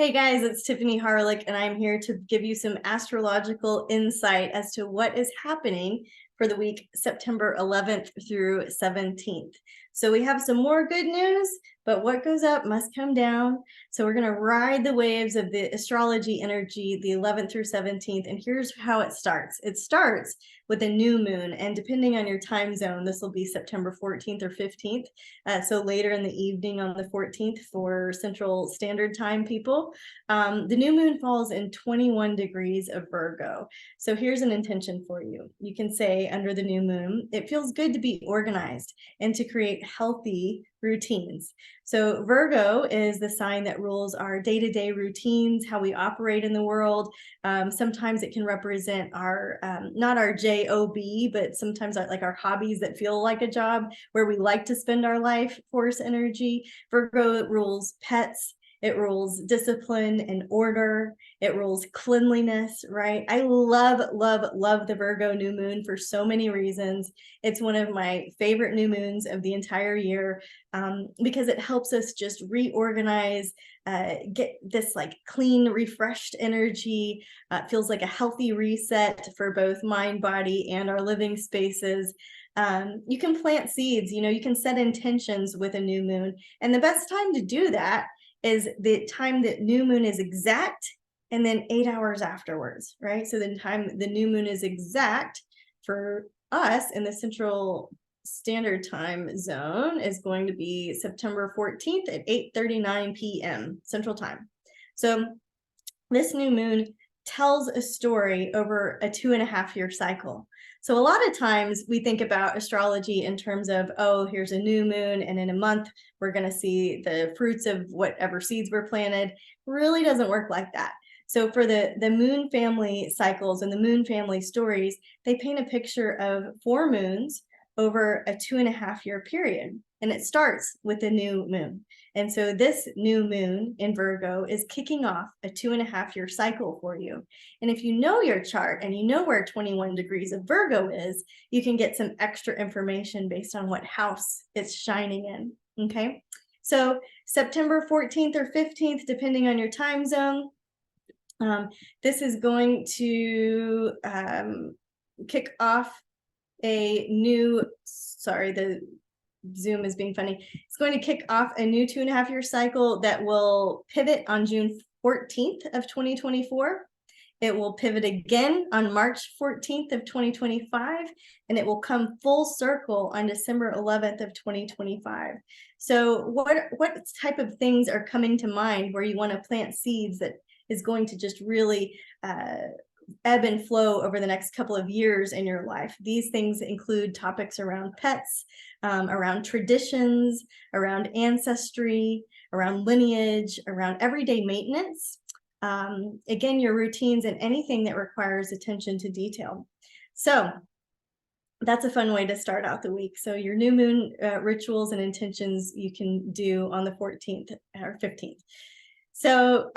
Hey guys, it's Tiffany Harelik, and I'm here to give you some astrological insight as to what is happening for the week September 11th through 17th. So we have some more good news, but what goes up must come down. So we're going to ride the waves of the astrology energy, the 11th through 17th. And here's how it starts. It starts with a new moon, and depending on your time zone, this will be September 14th or 15th. So later in the evening on the 14th for Central Standard Time people. The new moon falls in 21 degrees of Virgo. So here's an intention for you. You can say under the new moon, it feels good to be organized and to create healthy routines. So Virgo is the sign that rules our day-to-day routines, how we operate in the world. Sometimes it can represent our, not our job, but sometimes our hobbies that feel like a job, where we like to spend our life force energy. Virgo rules pets. It rules discipline and order. It rules cleanliness, right? I love, love, love the Virgo new moon for so many reasons. It's one of my favorite new moons of the entire year because it helps us just reorganize, get this like clean, refreshed energy. Feels like a healthy reset for both mind, body, and our living spaces. You can plant seeds, you can set intentions with a new moon. And the best time to do that is the time that new moon is exact and then 8 hours afterwards, right? So the time the new moon is exact for us in the Central Standard Time zone is going to be September 14th at 8:39 p.m. Central Time. So this new moon tells a story over a 2.5-year cycle. So a lot of times we think about astrology in terms of, oh, here's a new moon, and in a month we're going to see the fruits of whatever seeds were planted. Really doesn't work like that. So for the moon family cycles and the moon family stories, they paint a picture of 4 moons over a 2.5-year period. And it starts with the new moon. And so this new moon in Virgo is kicking off a 2.5-year cycle for you. And if you know your chart and you know where 21 degrees of Virgo is, you can get some extra information based on what house it's shining in. Okay. So September 14th or 15th, depending on your time zone, this is going to kick off a new, sorry, the Zoom is being funny. It's going to kick off a new 2.5-year cycle that will pivot on June 14th of 2024. It will pivot again on March 14th of 2025, and it will come full circle on December 11th of 2025. So what type of things are coming to mind where you want to plant seeds that is going to just really ebb and flow over the next couple of years in your life? These things include topics around pets, around traditions, around ancestry, around lineage, around everyday maintenance. Again, your routines and anything that requires attention to detail. So that's a fun way to start out the week. So your new moon rituals and intentions you can do on the 14th or 15th. So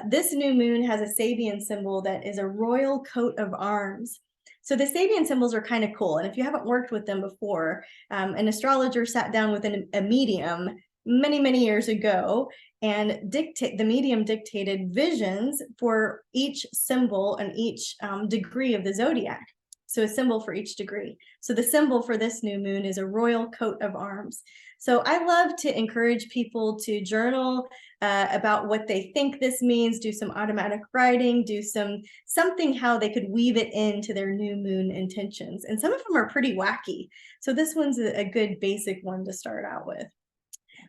this new moon has a Sabian symbol that is a royal coat of arms. So the Sabian symbols are kind of cool. And if you haven't worked with them before, an astrologer sat down with a medium many, many years ago, and the medium dictated visions for each symbol and each degree of the zodiac. So a symbol for each degree. So the symbol for this new moon is a royal coat of arms. So I love to encourage people to journal about what they think this means, do some automatic writing, do something how they could weave it into their new moon intentions. And some of them are pretty wacky. So this one's a good basic one to start out with.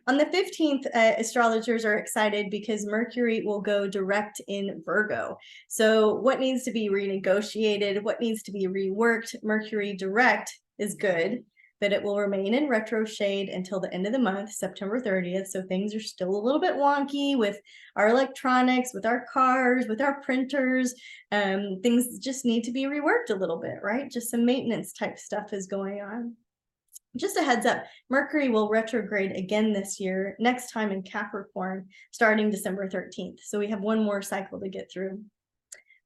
On the 15th, astrologers are excited because Mercury will go direct in Virgo. So what needs to be renegotiated, what needs to be reworked, Mercury direct is good, but it will remain in retro shade until the end of the month, September 30th. So things are still a little bit wonky with our electronics, with our cars, with our printers. Things just need to be reworked a little bit, right? Just some maintenance type stuff is going on. Just a heads up, Mercury will retrograde again this year, next time in Capricorn, starting December 13th. So we have one more cycle to get through.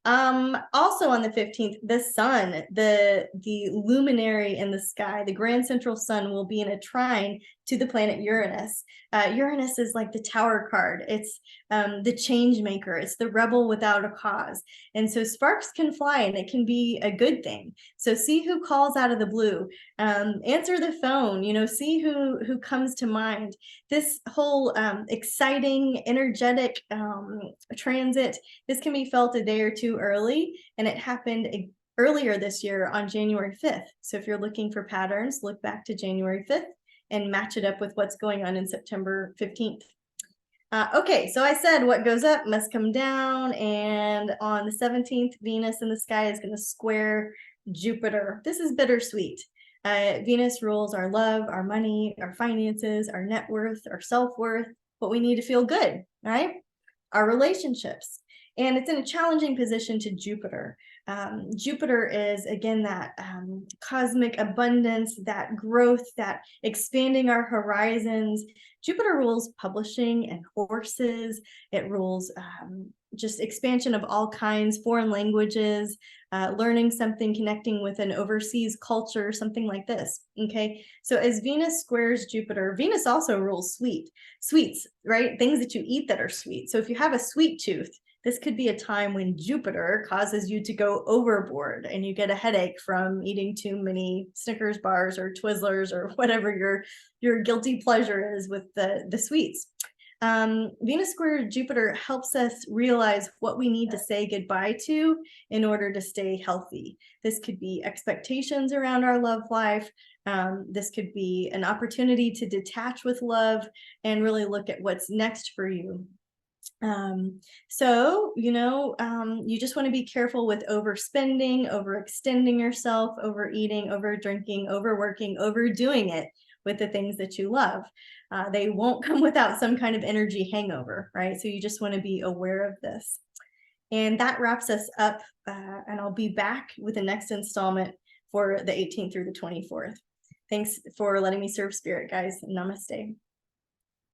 Also on the 15th, the sun, the luminary in the sky, the grand central sun will be in a trine to the planet Uranus. Uranus is like the Tower card. It's the change maker. It's the rebel without a cause. And so sparks can fly, and it can be a good thing. So see who calls out of the blue. Answer the phone, see who comes to mind. This whole exciting, energetic transit, this can be felt a day or two early, and it happened earlier this year on January 5th. So if you're looking for patterns, look back to January 5th and match it up with what's going on in September 15th. Okay, so I said what goes up must come down, and on the 17th, Venus in the sky is going to square Jupiter. This is bittersweet. Venus rules our love, our money, our finances, our net worth, our self-worth, but we need to feel good, right? Our relationships. And it's in a challenging position to Jupiter. Jupiter is, again, that cosmic abundance, that growth, that expanding our horizons. Jupiter rules publishing and horses. It rules just expansion of all kinds, foreign languages, learning something, connecting with an overseas culture, something like this. Okay, so as Venus squares Jupiter, Venus also rules sweets, right? Things that you eat that are sweet. So if you have a sweet tooth, this could be a time when Jupiter causes you to go overboard and you get a headache from eating too many Snickers bars or Twizzlers or whatever your guilty pleasure is with the sweets. Venus square Jupiter helps us realize what we need to say goodbye to in order to stay healthy. This could be expectations around our love life. This could be an opportunity to detach with love and really look at what's next for you. You just want to be careful with overspending, overextending yourself, overeating, overdrinking, overworking, overdoing it with the things that you love. They won't come without some kind of energy hangover, right? So you just want to be aware of this. And that wraps us up, and I'll be back with the next installment for the 18th through the 24th. Thanks for letting me serve spirit, guys. Namaste.